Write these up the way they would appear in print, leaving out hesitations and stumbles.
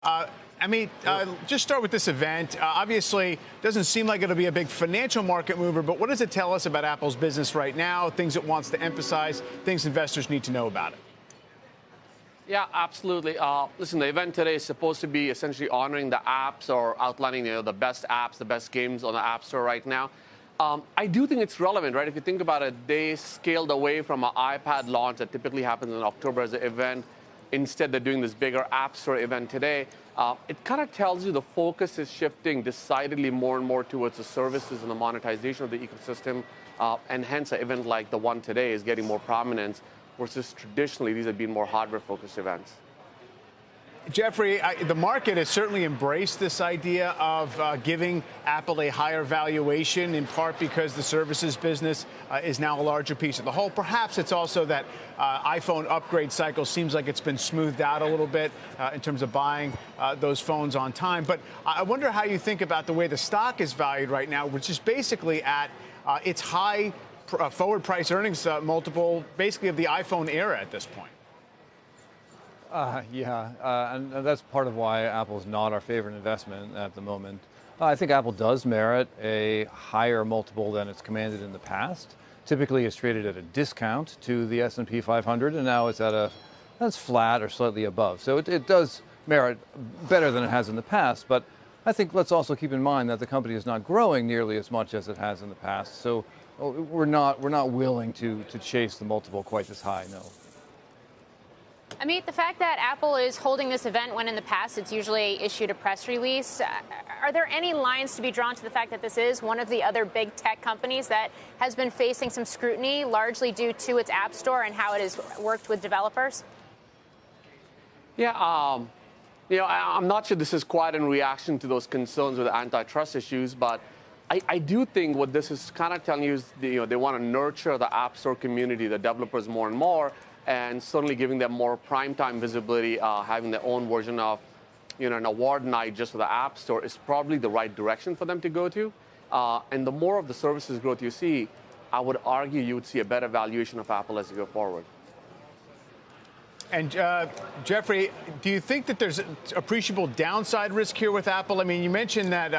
Uh, just start with this event. Obviously, doesn't seem like it'll be a big financial market mover, but what does it tell us about Apple's business right now, things it wants to emphasize, things investors need to know about it? Yeah, absolutely. Listen, the event today is supposed to be essentially honoring the apps or outlining the best apps, the best games on the App Store right now. I do think it's relevant, right? If you think about it, they scaled away from an iPad launch that typically happens in October as an event. Instead, they're doing this bigger App Store event today. It kind of tells you the focus is shifting decidedly more and more towards the services and the monetization of the ecosystem. And hence, an event like the one today is getting more prominence versus traditionally these have been more hardware-focused events. Jeffrey, the market has certainly embraced this idea of giving Apple a higher valuation, in part because the services business is now a larger piece of the whole. Perhaps it's also that iPhone upgrade cycle seems like it's been smoothed out a little bit in terms of buying those phones on time. But I wonder how you think about the way the stock is valued right now, which is basically at its high forward price earnings multiple, basically of the iPhone era at this point. And that's part of why Apple's not our favorite investment at the moment. I think Apple does merit a higher multiple than it's commanded in the past. Typically, it's traded at a discount to the S&P 500, and now it's that's flat or slightly above. So it does merit better than it has in the past. But I think let's also keep in mind that the company is not growing nearly as much as it has in the past. So we're not willing to chase the multiple quite this high, no. Amit, the fact that Apple is holding this event when in the past it's usually issued a press release, are there any lines to be drawn to the fact that this is one of the other big tech companies that has been facing some scrutiny, largely due to its App Store and how it has worked with developers? Yeah, I'm not sure this is quite in reaction to those concerns with antitrust issues, but I do think what this is kind of telling you is they want to nurture the App Store community, the developers more and more, and certainly giving them more primetime visibility, having their own version of, an award night just for the App Store is probably the right direction for them to go to. And the more of the services growth you see, I would argue you would see a better valuation of Apple as you go forward. And Jeffrey, do you think that there's appreciable downside risk here with Apple? I mean, you mentioned that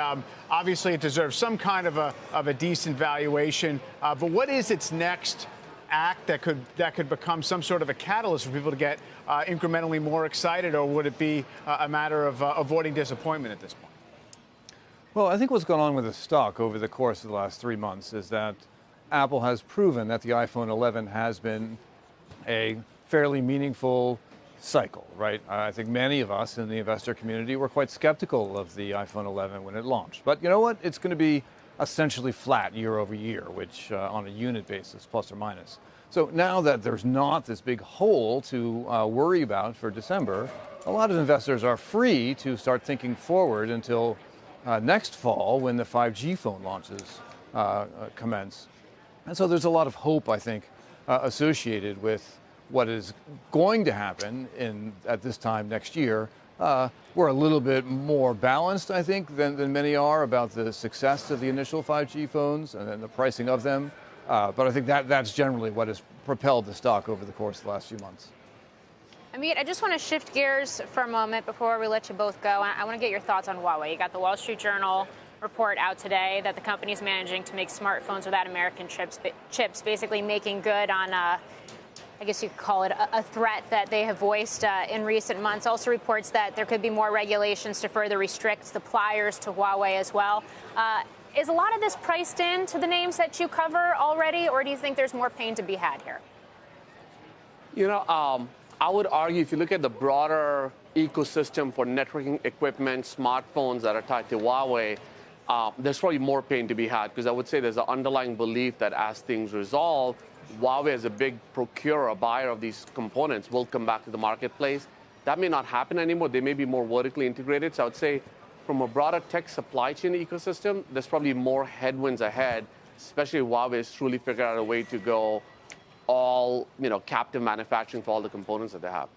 obviously it deserves some kind of a decent valuation, but what is its next act that could become some sort of a catalyst for people to get incrementally more excited, or would it be a matter of avoiding disappointment at this point? Well, I think what's gone on with the stock over the course of the last 3 months is that Apple has proven that the iPhone 11 has been a fairly meaningful cycle, right? I think many of us in the investor community were quite skeptical of the iPhone 11 when it launched. But you know what? It's going to be essentially flat year over year, which on a unit basis, plus or minus. So now that there's not this big hole to worry about for December, a lot of investors are free to start thinking forward until next fall when the 5G phone launches commence. And so there's a lot of hope, I think, associated with what is going to happen at this time next year. We're a little bit more balanced, I think, than many are about the success of the initial 5G phones and then the pricing of them. But I think that's generally what has propelled the stock over the course of the last few months. Amit, I just want to shift gears for a moment before we let you both go. I want to get your thoughts on Huawei. You got the Wall Street Journal report out today that the company is managing to make smartphones without American chips, basically making good on I guess you could call it a threat that they have voiced in recent months. Also reports that there could be more regulations to further restrict suppliers to Huawei as well. Is a lot of this priced into the names that you cover already, or do you think there's more pain to be had here? I would argue if you look at the broader ecosystem for networking equipment, smartphones that are tied to Huawei, there's probably more pain to be had, because I would say there's an underlying belief that as things resolve, Huawei as a big procurer, buyer of these components, will come back to the marketplace. That may not happen anymore. They may be more vertically integrated. So I would say from a broader tech supply chain ecosystem, there's probably more headwinds ahead, especially if Huawei has truly figured out a way to go all, captive manufacturing for all the components that they have.